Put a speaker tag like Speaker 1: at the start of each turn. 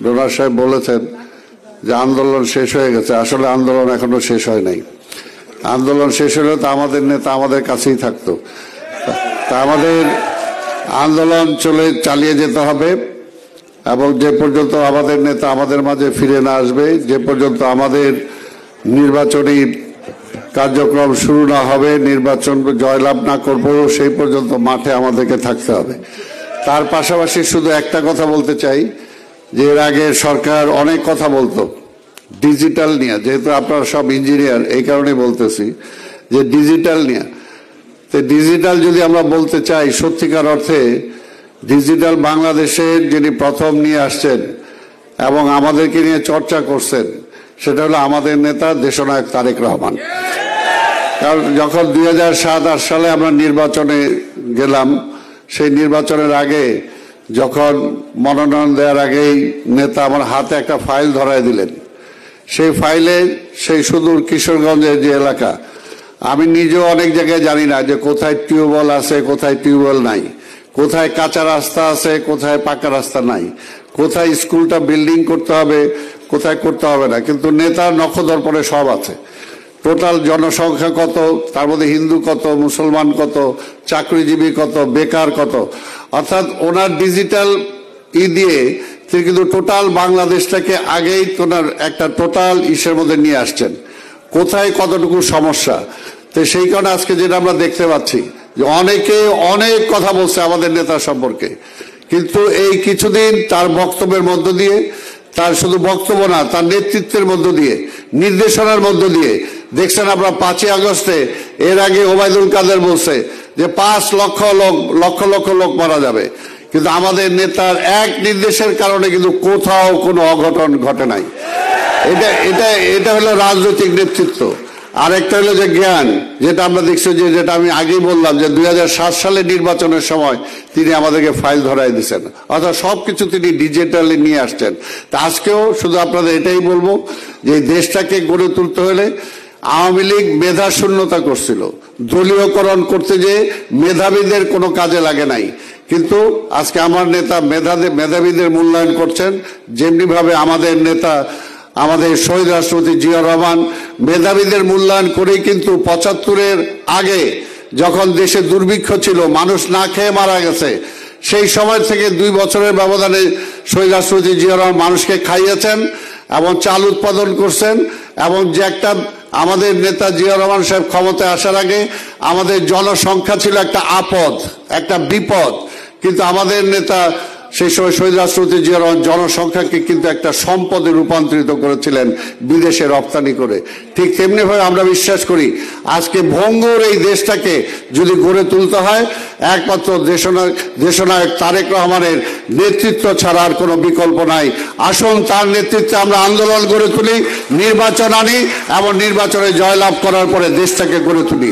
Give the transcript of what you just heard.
Speaker 1: Donor সাহেব বলেছেন যে আন্দোলন শেষ হয়ে গেছে। আসলে আন্দোলন এখনো শেষ হয় নাই। আন্দোলন শেষ হলে তো আমাদের নেতা আমাদের কাছেই থাকতো। তা আমাদের আন্দোলন চালিয়ে যেতে হবে এবং যে পর্যন্ত আমাদের নেতা আমাদের মাঝে ফিরে না আসবে, যে পর্যন্ত আমাদের নির্বাচনী কার্যক্রম শুরু না হবে, নির্বাচন জয়লাভ না করব, সেই পর্যন্ত মাঠে আমাদেরকে থাকতে হবে। তার পাশাপাশি শুধু একটা কথা বলতে চাই যে এর আগে সরকার অনেক কথা বলতো ডিজিটাল নিয়ে, যেহেতু আপনারা সব ইঞ্জিনিয়ার এই কারণে বলতেছি যে ডিজিটাল নিয়ে। তো ডিজিটাল যদি আমরা বলতে চাই, সত্যিকার অর্থে ডিজিটাল বাংলাদেশের যিনি প্রথম নিয়ে আসছেন এবং আমাদেরকে নিয়ে চর্চা করছেন সেটা হলো আমাদের নেতা দেশনায়ক তারেক রহমান। কারণ যখন 2007-08 সালে আমরা নির্বাচনে গেলাম, সেই নির্বাচনের আগে যখন মনোনয়ন দেওয়ার আগেই নেতা আমার হাতে একটা ফাইল ধরায় দিলেন। সেই ফাইলে সেই সুদূর কিশোরগঞ্জের যে এলাকা, আমি নিজেও অনেক জায়গায় জানি না যে কোথায় টিউবওয়েল আছে, কোথায় টিউবওয়েল নাই, কোথায় কাঁচা রাস্তা আছে, কোথায় পাকা রাস্তা নাই, কোথায় স্কুলটা বিল্ডিং করতে হবে, কোথায় করতে হবে না, কিন্তু নেতার নখদর্পণে সব আছে। টোটাল জনসংখ্যা কত, তার মধ্যে হিন্দু কত, মুসলমান কত, চাকরিজীবী কত, বেকার কত, অর্থাৎ ওনার ডিজিটাল দিয়ে তিনি কিন্তু টোটাল বাংলাদেশটাকে আগেই ওনার একটা টোটাল ইসের মধ্যে নিয়ে আসছেন, কোথায় কতটুকু সমস্যা। তো সেই কারণে আজকে যেটা আমরা দেখতে পাচ্ছি যে অনেকে অনেক কথা বলছে আমাদের নেতা সম্পর্কে, কিন্তু এই কিছুদিন তার বক্তব্যের মধ্য দিয়ে, তার শুধু বক্তব্য না, তার নেতৃত্বের মধ্য দিয়ে, নির্দেশনার মধ্য দিয়ে দেখছেন আমরা 5ই আগস্টে এর আগে ওবায়দুল কাদের বলছে যে 5 লক্ষ লোক মারা যাবে, কিন্তু আমাদের নেতার এক নির্দেশের কারণে কিন্তু কোথাও কোনো অঘটন ঘটে নাই। এটা হলো রাজনৈতিক নেতৃত্ব। আরেকটা হলো যে জ্ঞান, যেটা আমরা দেখছি যে যেটা আমি আগেই বললাম যে 2007 সালে নির্বাচনের সময় তিনি আমাদেরকে ফাইল ধরাই দিয়েছেন, অর্থাৎ সবকিছু তিনি ডিজিটালি নিয়ে আসছেন। তা আজকেও শুধু আপনাদের এটাই বলবো যে দেশটাকে গড়ে তুলতে হলে আওয়ামী লীগ মেধা শূন্যতা করছিল, দলীয়করণ করতে যে মেধাবীদের কোনো কাজে লাগে নাই, কিন্তু আজকে আমার নেতা মেধাবীদের মূল্যায়ন করছেন। যেমনি ভাবে আমাদের নেতা আমাদের শহীদ রাষ্ট্রপতি জিয়া রহমান মেধাবীদের মূল্যায়ন করেই কিন্তু 75-এর আগে যখন দেশে দুর্ভিক্ষ ছিল, মানুষ না খেয়ে মারা গেছে, সেই সময় থেকে 2 বছরের ব্যবধানে শহীদ রাষ্ট্রপতি জিয়া রহমান মানুষকে খাইয়েছেন এবং চাল উৎপাদন করছেন। এবং যে একটা আমাদের নেতা জিয়া রহমান সাহেব ক্ষমতায় আসার আগে আমাদের জনসংখ্যা ছিল একটা আপদ, একটা বিপদ, কিন্তু আমাদের নেতা সেই সময় শহীদ রাষ্ট্রপতি জিয়া রহমান জনসংখ্যাকে কিন্তু একটা সম্পদে রূপান্তরিত করেছিলেন বিদেশে রপ্তানি করে। ঠিক তেমনিভাবে আমরা বিশ্বাস করি আজকে ভঙ্গুর এই দেশটাকে যদি গড়ে তুলতে হয় একমাত্র দেশনায়ক তারেক রহমানের নেতৃত্ব ছাড়া আর কোনো বিকল্প নাই। আসুন তার নেতৃত্বে আমরা আন্দোলন গড়ে তুলি, নির্বাচন আনি এবং নির্বাচনে জয়লাভ করার পরে দেশটাকে গড়ে তুলি।